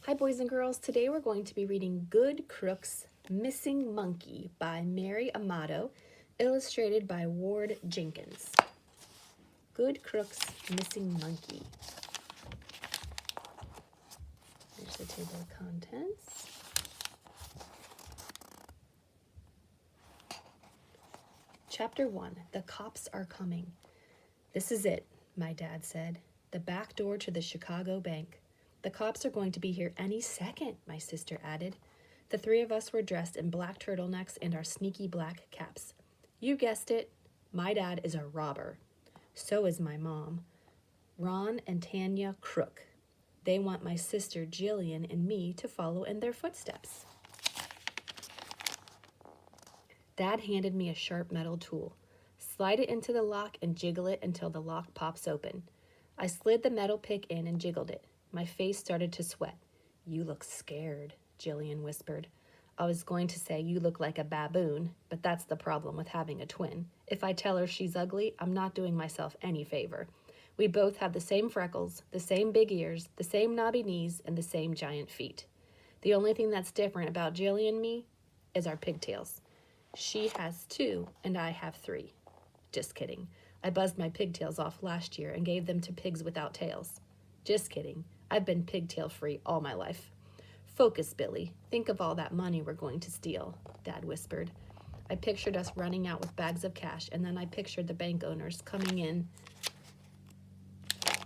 Hi boys and girls, today we're going to be reading Good Crooks, Missing Monkey by Mary Amato, illustrated by Ward Jenkins. Good Crooks, Missing Monkey. There's the table of contents. Chapter 1, The Cops Are Coming. This is it, my dad said. The back door to the Chicago bank. The cops are going to be here any second, my sister added. The three of us were dressed in black turtlenecks and our sneaky black caps. You guessed it, my dad is a robber. So is my mom, Ron and Tanya Crook. They want my sister Jillian and me to follow in their footsteps. Dad handed me a sharp metal tool. Slide it into the lock and jiggle it until the lock pops open. I slid the metal pick in and jiggled it. My face started to sweat. You look scared, Jillian whispered. I was going to say you look like a baboon, but that's the problem with having a twin. If I tell her she's ugly, I'm not doing myself any favor. We both have the same freckles, the same big ears, the same knobby knees, and the same giant feet. The only thing that's different about Jillian and me is our pigtails. She has 2, and I have 3. Just kidding. I buzzed my pigtails off last year and gave them to pigs without tails. Just kidding. I've been pigtail-free all my life. Focus, Billy. Think of all that money we're going to steal, Dad whispered. I pictured us running out with bags of cash, and then I pictured the bank owners coming in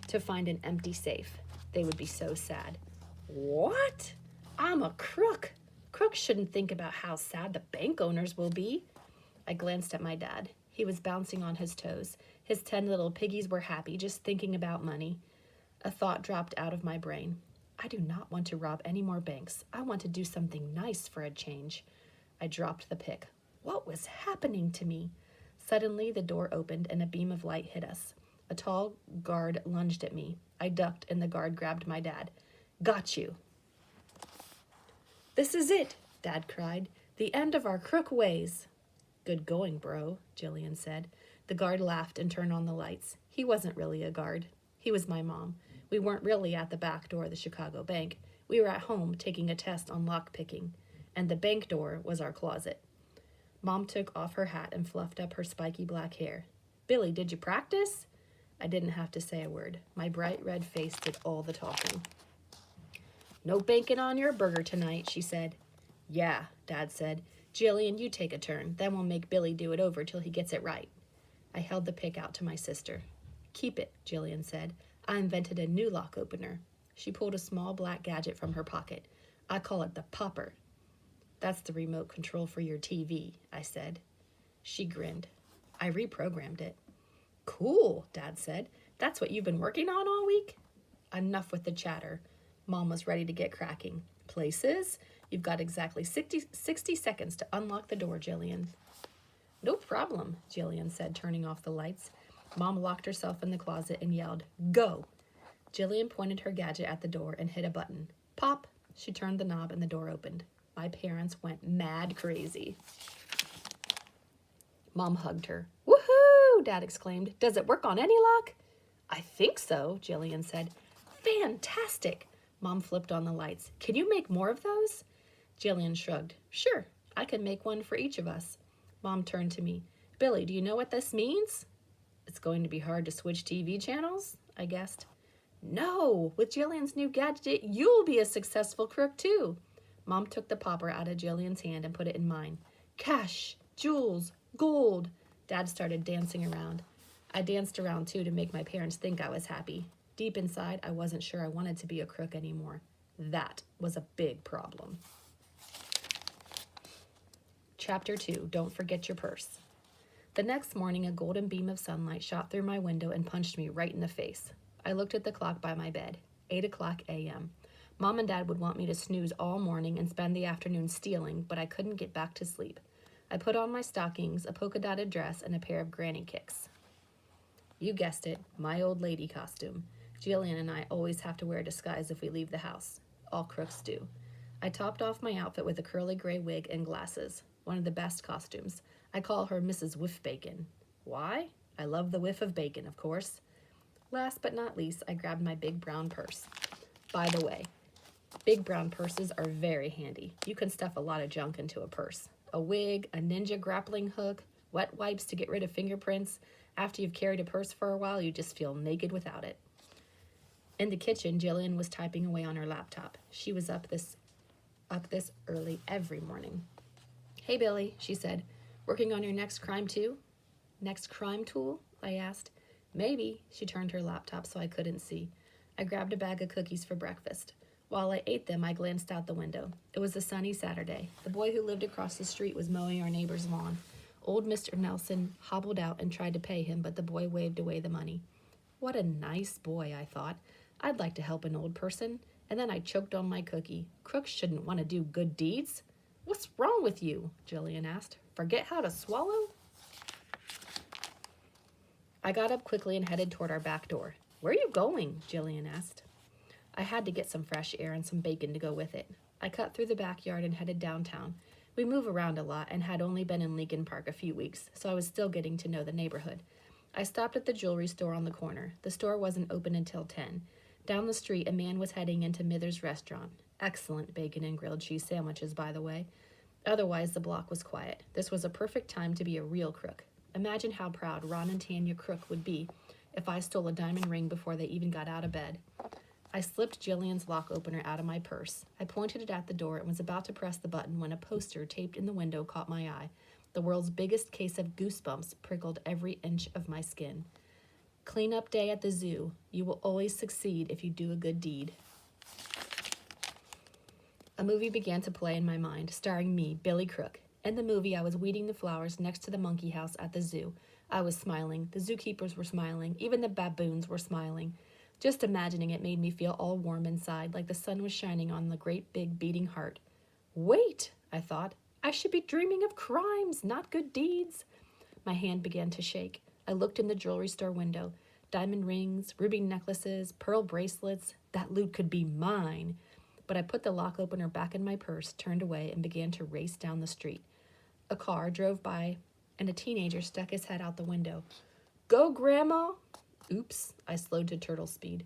to find an empty safe. They would be so sad. What? I'm a crook. Crooks shouldn't think about how sad the bank owners will be. I glanced at my dad. He was bouncing on his toes. His 10 little piggies were happy just thinking about money. A thought dropped out of my brain. I do not want to rob any more banks. I want to do something nice for a change. I dropped the pick. What was happening to me? Suddenly, the door opened and a beam of light hit us. A tall guard lunged at me. I ducked and the guard grabbed my dad. Got you. This is it, Dad cried. The end of our crook ways. Good going, bro, Jillian said. The guard laughed and turned on the lights. He wasn't really a guard. He was my mom. We weren't really at the back door of the Chicago bank. We were at home taking a test on lockpicking, and the bank door was our closet. Mom took off her hat and fluffed up her spiky black hair. Billy, did you practice? I didn't have to say a word. My bright red face did all the talking. No banking on your burger tonight, she said. Yeah, Dad said. Jillian, you take a turn. Then we'll make Billy do it over till he gets it right. I held the pick out to my sister. Keep it, Jillian said. I invented a new lock opener. She pulled a small black gadget from her pocket. I call it the popper. That's the remote control for your TV, I said. She grinned. I reprogrammed it. Cool, Dad said. That's what you've been working on all week? Enough with the chatter. Mom was ready to get cracking. Places? You've got exactly 60 seconds to unlock the door, Jillian. No problem, Jillian said, turning off the lights. Mom locked herself in the closet and yelled, Go! Jillian pointed her gadget at the door and hit a button. Pop! She turned the knob and the door opened. My parents went mad crazy. Mom hugged her. Woohoo! Dad exclaimed. Does it work on any lock? I think so, Jillian said. Fantastic! Mom flipped on the lights. Can you make more of those? Jillian shrugged. Sure, I can make one for each of us. Mom turned to me. Billy, do you know what this means? It's going to be hard to switch TV channels, I guessed. No, with Jillian's new gadget, you'll be a successful crook too. Mom took the popper out of Jillian's hand and put it in mine. Cash, jewels, gold. Dad started dancing around. I danced around too to make my parents think I was happy. Deep inside, I wasn't sure I wanted to be a crook anymore. That was a big problem. Chapter 2, Don't Forget Your Purse. The next morning, a golden beam of sunlight shot through my window and punched me right in the face. I looked at the clock by my bed. 8 o'clock a.m. Mom and Dad would want me to snooze all morning and spend the afternoon stealing, but I couldn't get back to sleep. I put on my stockings, a polka-dotted dress, and a pair of granny kicks. You guessed it, my old lady costume. Jillian and I always have to wear a disguise if we leave the house. All crooks do. I topped off my outfit with a curly gray wig and glasses. One of the best costumes. I call her Mrs. Whiff Bacon. Why? I love the whiff of bacon, of course. Last but not least, I grabbed my big brown purse. By the way, Big brown purses are very handy. You can stuff a lot of junk into a purse. A wig, a ninja grappling hook, wet wipes to get rid of fingerprints. After you've carried a purse for a while, you just feel naked without it. In the kitchen, Jillian was typing away on her laptop. She was up this early every morning. "Hey, Billy," she said. "Working on your next crime too?" "Next crime tool?" I asked. "Maybe." She turned her laptop so I couldn't see. I grabbed a bag of cookies for breakfast. While I ate them, I glanced out the window. It was a sunny Saturday. The boy who lived across the street was mowing our neighbor's lawn. Old Mr. Nelson hobbled out and tried to pay him, but the boy waved away the money. What a nice boy, I thought. I'd like to help an old person. And then I choked on my cookie. Crooks shouldn't want to do good deeds. "What's wrong with you?" Jillian asked. "Forget how to swallow?" I got up quickly and headed toward our back door. "Where are you going?" Jillian asked. I had to get some fresh air and some bacon to go with it. I cut through the backyard and headed downtown. We move around a lot and had only been in Lincoln Park a few weeks, so I was still getting to know the neighborhood. I stopped at the jewelry store on the corner. The store wasn't open until 10. Down the street, a man was heading into Mither's restaurant. Excellent bacon and grilled cheese sandwiches, by the way. Otherwise, the block was quiet. This was a perfect time to be a real crook. Imagine how proud Ron and Tanya Crook would be if I stole a diamond ring before they even got out of bed. I slipped Jillian's lock opener out of my purse. I pointed it at the door and was about to press the button when a poster taped in the window caught my eye. The world's biggest case of goosebumps prickled every inch of my skin. "Cleanup day at the zoo. You will always succeed if you do a good deed." A movie began to play in my mind, starring me, Billy Crook. In the movie, I was weeding the flowers next to the monkey house at the zoo. I was smiling. The zookeepers were smiling. Even the baboons were smiling. Just imagining it made me feel all warm inside, like the sun was shining on the great big beating heart. "Wait," I thought. "I should be dreaming of crimes, not good deeds." My hand began to shake. I looked in the jewelry store window. Diamond rings, ruby necklaces, pearl bracelets. That loot could be mine. But I put the lock opener back in my purse, turned away, and began to race down the street. A car drove by, and a teenager stuck his head out the window. "Go, Grandma!" Oops, I slowed to turtle speed.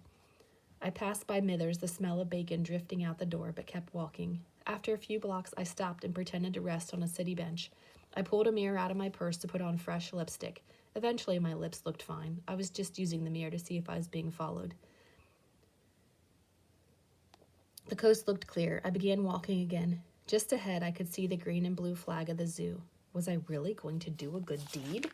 I passed by Mither's, the smell of bacon drifting out the door, but kept walking. After a few blocks, I stopped and pretended to rest on a city bench. I pulled a mirror out of my purse to put on fresh lipstick. Eventually, my lips looked fine. I was just using the mirror to see if I was being followed. The coast looked clear. I began walking again. Just ahead, I could see the green and blue flag of the zoo. Was I really going to do a good deed?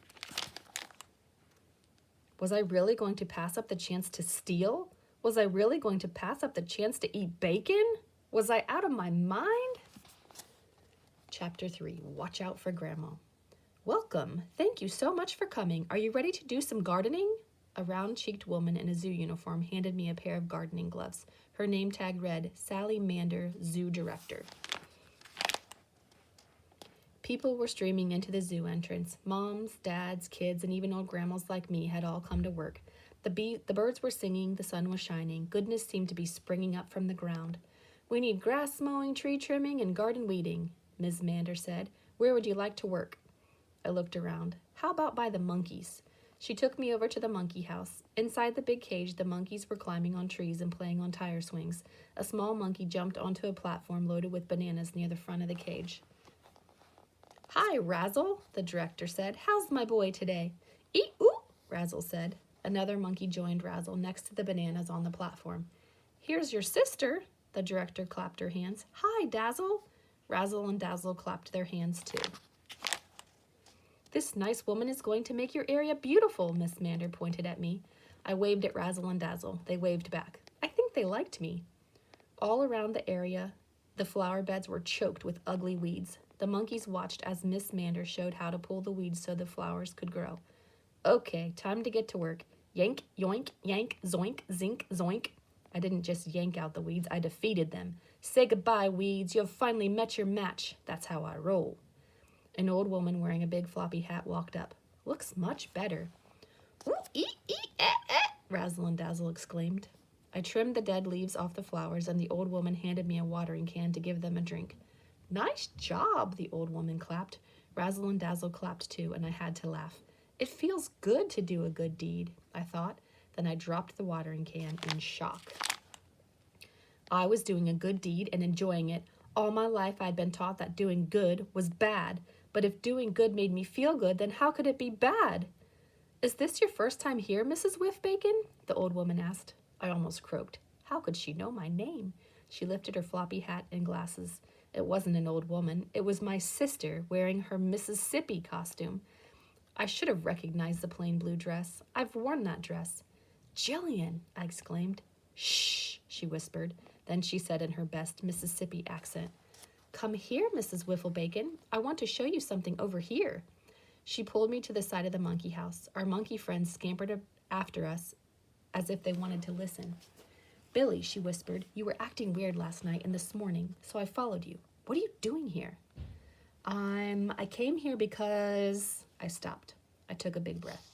Was I really going to pass up the chance to steal? Was I really going to pass up the chance to eat bacon? Was I out of my mind? Chapter 3, Watch Out for Grandma. "Welcome. Thank you so much for coming. Are you ready to do some gardening?" A round-cheeked woman in a zoo uniform handed me a pair of gardening gloves. Her name tag read, "Sally Mander, Zoo Director." People were streaming into the zoo entrance. Moms, dads, kids, and even old grandmas like me had all come to work. The birds were singing, the sun was shining. Goodness seemed to be springing up from the ground. "We need grass mowing, tree trimming, and garden weeding," Ms. Mander said. "Where would you like to work?" I looked around. "How about by the monkeys?" She took me over to the monkey house. Inside the big cage, the monkeys were climbing on trees and playing on tire swings. A small monkey jumped onto a platform loaded with bananas near the front of the cage. "Hi, Razzle," the director said. "How's my boy today?" "Eat-oo," Razzle said. Another monkey joined Razzle next to the bananas on the platform. "Here's your sister," the director clapped her hands. "Hi, Dazzle." Razzle and Dazzle clapped their hands too. "This nice woman is going to make your area beautiful," Miss Mander pointed at me. I waved at Razzle and Dazzle. They waved back. I think they liked me. All around the area, the flower beds were choked with ugly weeds. The monkeys watched as Miss Mander showed how to pull the weeds so the flowers could grow. "Okay, time to get to work. Yank, yoink, yank, zoink, zink, zoink." I didn't just yank out the weeds, I defeated them. "Say goodbye, weeds. You have finally met your match. That's how I roll." An old woman wearing a big floppy hat walked up. "Looks much better." "Ooh, Razzle and Dazzle exclaimed. I trimmed the dead leaves off the flowers, and the old woman handed me a watering can to give them a drink. "Nice job," the old woman clapped. Razzle and Dazzle clapped too, and I had to laugh. It feels good to do a good deed, I thought. Then I dropped the watering can in shock. I was doing a good deed and enjoying it. All my life I'd been taught that doing good was bad. But if doing good made me feel good, then how could it be bad? Is this your first time here, Mrs. Whiffbacon? The old woman asked. I almost croaked. How could she know my name? She lifted her floppy hat and glasses. It wasn't an old woman. It was my sister wearing her Mississippi costume. I should have recognized the plain blue dress. I've worn that dress. Jillian, I exclaimed. Shh, she whispered. Then she said in her best Mississippi accent, Come here, Mrs. Whifflebacon. I want to show you something over here. She pulled me to the side of the monkey house. Our monkey friends scampered after us as if they wanted to listen. Billy, she whispered, you were acting weird last night and this morning, so I followed you. What are you doing here? I came here because... I stopped. I took a big breath.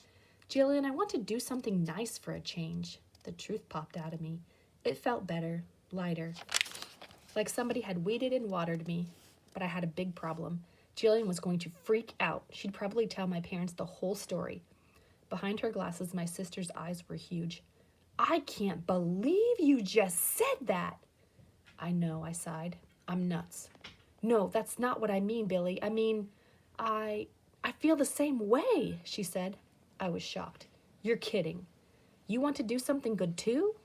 Jillian, I want to do something nice for a change. The truth popped out of me. It felt better, lighter, like somebody had weeded and watered me. But I had a big problem. Jillian was going to freak out. She'd probably tell my parents the whole story. Behind her glasses, my sister's eyes were huge. I can't believe you just said that. I know, I sighed. I'm nuts. No, that's not what I mean, Billy. I mean, I feel the same way, she said. I was shocked. You're kidding. You want to do something good too?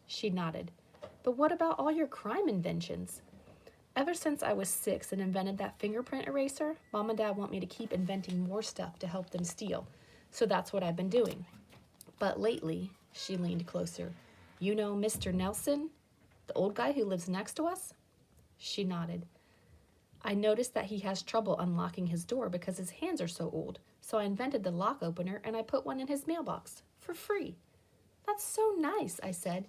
She nodded. But what about all your crime inventions? Ever since I was 6 and invented that fingerprint eraser, Mom and Dad want me to keep inventing more stuff to help them steal. So that's what I've been doing. But lately, she leaned closer. You know Mr. Nelson? The old guy who lives next to us? She nodded. I noticed that he has trouble unlocking his door because his hands are so old. So I invented the lock opener and I put one in his mailbox for free. That's so nice, I said.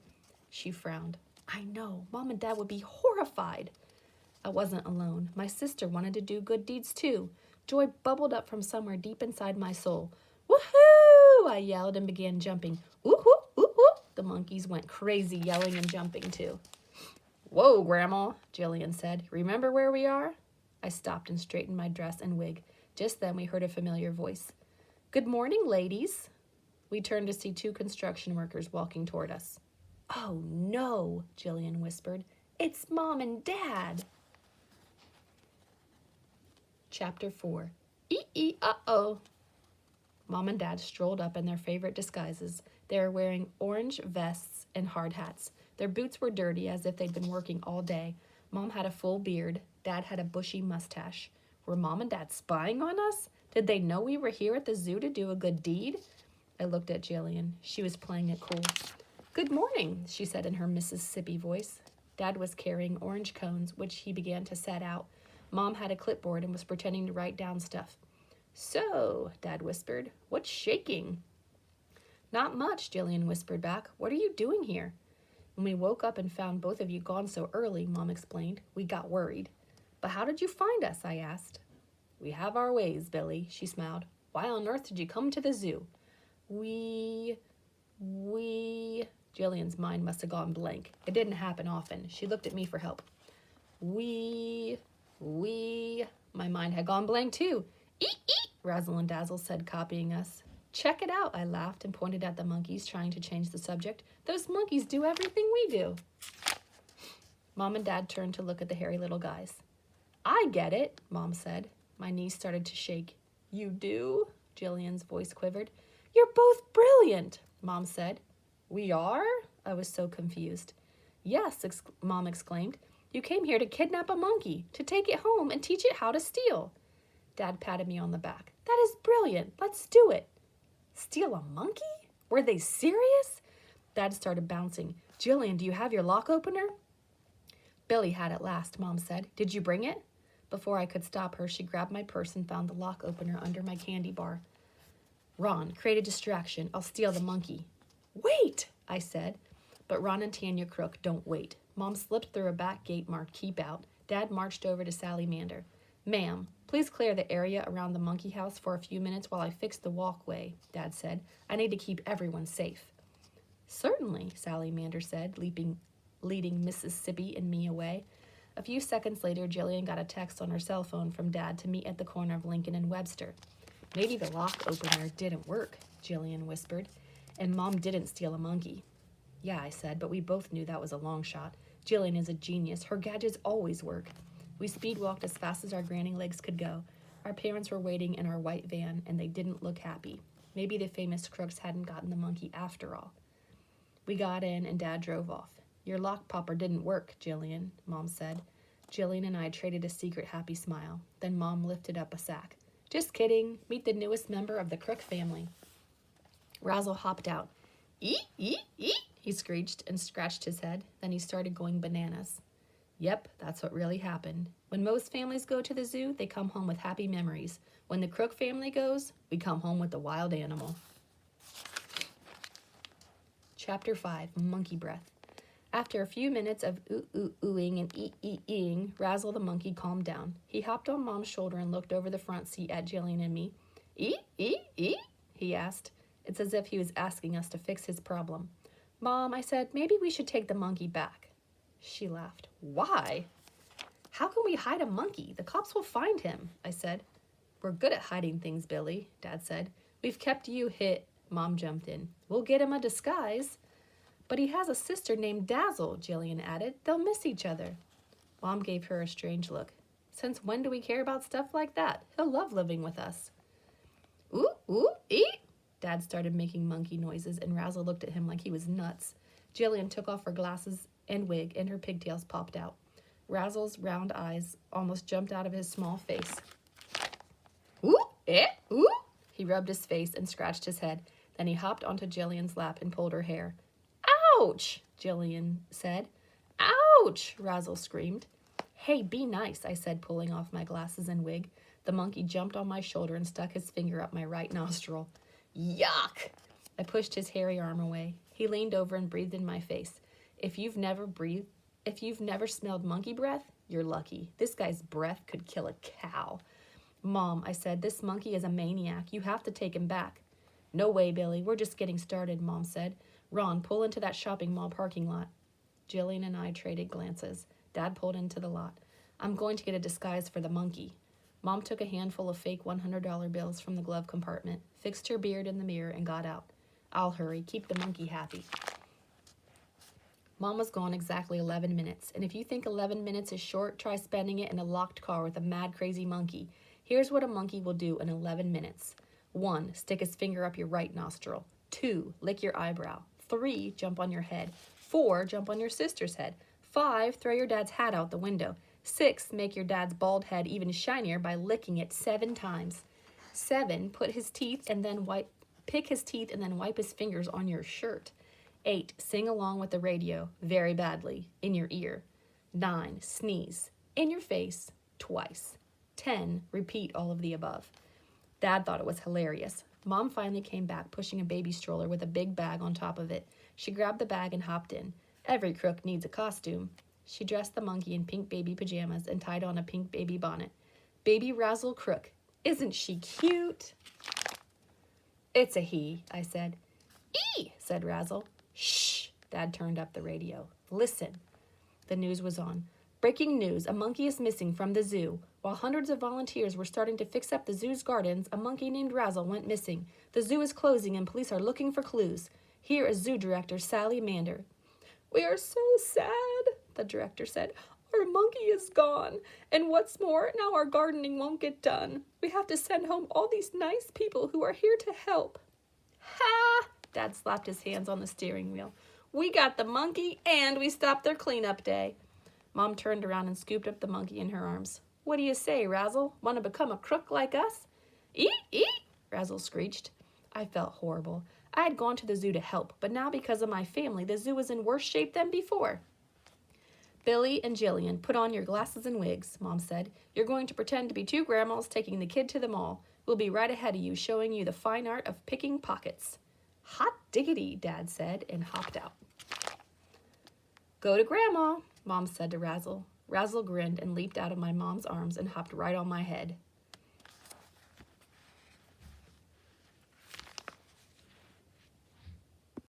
She frowned. I know, Mom and Dad would be horrified. I wasn't alone. My sister wanted to do good deeds too. Joy bubbled up from somewhere deep inside my soul. Woohoo! I yelled and began jumping. Ooh-hoo, ooh-hoo. The monkeys went crazy, yelling and jumping too. Whoa, Grandma, Jillian said. Remember where we are? I stopped and straightened my dress and wig. Just then we heard a familiar voice. Good morning, ladies. We turned to see 2 construction workers walking toward us. Oh, no, Jillian whispered. It's Mom and Dad. Chapter 4. Uh-oh. Mom and Dad strolled up in their favorite disguises. They were wearing orange vests and hard hats. Their boots were dirty as if they'd been working all day. Mom had a full beard. Dad had a bushy mustache. Were Mom and Dad spying on us? Did they know we were here at the zoo to do a good deed? I looked at Jillian. She was playing it cool. Good morning, she said in her Mississippi voice. Dad was carrying orange cones, which he began to set out. Mom had a clipboard and was pretending to write down stuff. So, Dad whispered, what's shaking? Not much, Jillian whispered back. What are you doing here? When we woke up and found both of you gone so early, Mom explained, we got worried. But how did you find us? I asked. We have our ways, Billy, she smiled. Why on earth did you come to the zoo? We... Jillian's mind must have gone blank. It didn't happen often. She looked at me for help. We... My mind had gone blank too. Eek, eek, Razzle and Dazzle said, copying us. Check it out, I laughed and pointed at the monkeys, trying to change the subject. Those monkeys do everything we do. Mom and Dad turned to look at the hairy little guys. I get it, Mom said. My knees started to shake. You do? Jillian's voice quivered. You're both brilliant, Mom said. We are? I was so confused. Yes, Mom exclaimed. You came here to kidnap a monkey, to take it home and teach it how to steal. Dad patted me on the back. That is brilliant. Let's do it. Steal a monkey? Were they serious? Dad started bouncing. Jillian, do you have your lock opener? Billy had at last, Mom said. Did you bring it? Before I could stop her, she grabbed my purse and found the lock opener under my candy bar. Ron, create a distraction. I'll steal the monkey. Wait, I said. But Ron and Tanya Crook don't wait. Mom slipped through a back gate marked Keep Out. Dad marched over to Sally Mander. Ma'am, please clear the area around the monkey house for a few minutes while I fix the walkway, Dad said. I need to keep everyone safe. Certainly, Sally Mander said, leading Mississippi and me away. A few seconds later, Jillian got a text on her cell phone from Dad to meet at the corner of Lincoln and Webster. Maybe the lock opener didn't work, Jillian whispered, and Mom didn't steal a monkey. Yeah, I said, but we both knew that was a long shot. Jillian is a genius. Her gadgets always work. We speed walked as fast as our granny legs could go. Our parents were waiting in our white van, and they didn't look happy. Maybe the famous Crooks hadn't gotten the monkey after all. We got in, and Dad drove off. Your lock popper didn't work, Jillian, Mom said. Jillian and I traded a secret happy smile. Then Mom lifted up a sack. Just kidding. Meet the newest member of the Crook family. Razzle hopped out. Eat, eat, eat, he screeched and scratched his head. Then he started going bananas. Yep, that's what really happened. When most families go to the zoo, they come home with happy memories. When the Crook family goes, we come home with a wild animal. Chapter 5, Monkey Breath. After a few minutes of ooh-ooh-ooing and ee-ee-eeing, Razzle the monkey calmed down. He hopped on Mom's shoulder and looked over the front seat at Jillian and me. Ee-ee-ee? He asked. It's as if he was asking us to fix his problem. Mom, I said, maybe we should take the monkey back. She laughed. Why? How can we hide a monkey? The cops will find him, I said. We're good at hiding things, Billy, Dad said. We've kept you hid. Mom jumped in. We'll get him a disguise. But he has a sister named Dazzle, Jillian added. They'll miss each other. Mom gave her a strange look. Since when do we care about stuff like that? He'll love living with us. Ooh, ooh, eat. Dad started making monkey noises, and Razzle looked at him like he was nuts. Jillian took off her glasses and wig, and her pigtails popped out. Razzle's round eyes almost jumped out of his small face. Ooh, ooh. He rubbed his face and scratched his head. Then he hopped onto Jillian's lap and pulled her hair. Ouch, Jillian said. Ouch, Razzle screamed. Hey, be nice, I said, pulling off my glasses and wig. The monkey jumped on my shoulder and stuck his finger up my right nostril. Yuck! I pushed his hairy arm away. He leaned over and breathed in my face. If you've never smelled monkey breath, you're lucky. This guy's breath could kill a cow. Mom, I said, this monkey is a maniac. You have to take him back. No way, Billy. We're just getting started, Mom said. Ron, pull into that shopping mall parking lot. Jillian and I traded glances. Dad pulled into the lot. I'm going to get a disguise for the monkey. Mom took a handful of fake $100 bills from the glove compartment, fixed her beard in the mirror, and got out. I'll hurry. Keep the monkey happy. Mom was gone exactly 11 minutes, and if you think 11 minutes is short, try spending it in a locked car with a mad, crazy monkey. Here's what a monkey will do in 11 minutes. 1, stick his finger up your right nostril. 2, lick your eyebrow. 3, jump on your head. 4, jump on your sister's head. 5, throw your dad's hat out the window. 6, make your dad's bald head even shinier by licking it 7 times. 7, pick his teeth and then wipe his fingers on your shirt. 8, sing along with the radio, very badly, in your ear. 9, sneeze, in your face, twice. 10, repeat all of the above. Dad thought it was hilarious. Mom finally came back, pushing a baby stroller with a big bag on top of it. She grabbed the bag and hopped in. Every crook needs a costume. She dressed the monkey in pink baby pajamas and tied on a pink baby bonnet. Baby Razzle Crook. Isn't she cute? It's a he, I said. Ee, said Razzle. Shh, Dad turned up the radio. Listen. The news was on. Breaking news, a monkey is missing from the zoo. While hundreds of volunteers were starting to fix up the zoo's gardens, a monkey named Razzle went missing. The zoo is closing and police are looking for clues. Here is Zoo Director Sally Mander. We are so sad, the director said. Our monkey is gone. And what's more, now our gardening won't get done. We have to send home all these nice people who are here to help. Ha! Dad slapped his hands on the steering wheel. We got the monkey and we stopped their cleanup day. Mom turned around and scooped up the monkey in her arms. What do you say, Razzle? Want to become a crook like us? Eat, eat, Razzle screeched. I felt horrible. I had gone to the zoo to help, but now because of my family, the zoo is in worse shape than before. Billy and Jillian, put on your glasses and wigs, Mom said. You're going to pretend to be 2 grandmas taking the kid to the mall. We'll be right ahead of you, showing you the fine art of picking pockets. Hot diggity, Dad said, and hopped out. Go to Grandma, Mom said to Razzle. Razzle grinned and leaped out of my mom's arms and hopped right on my head.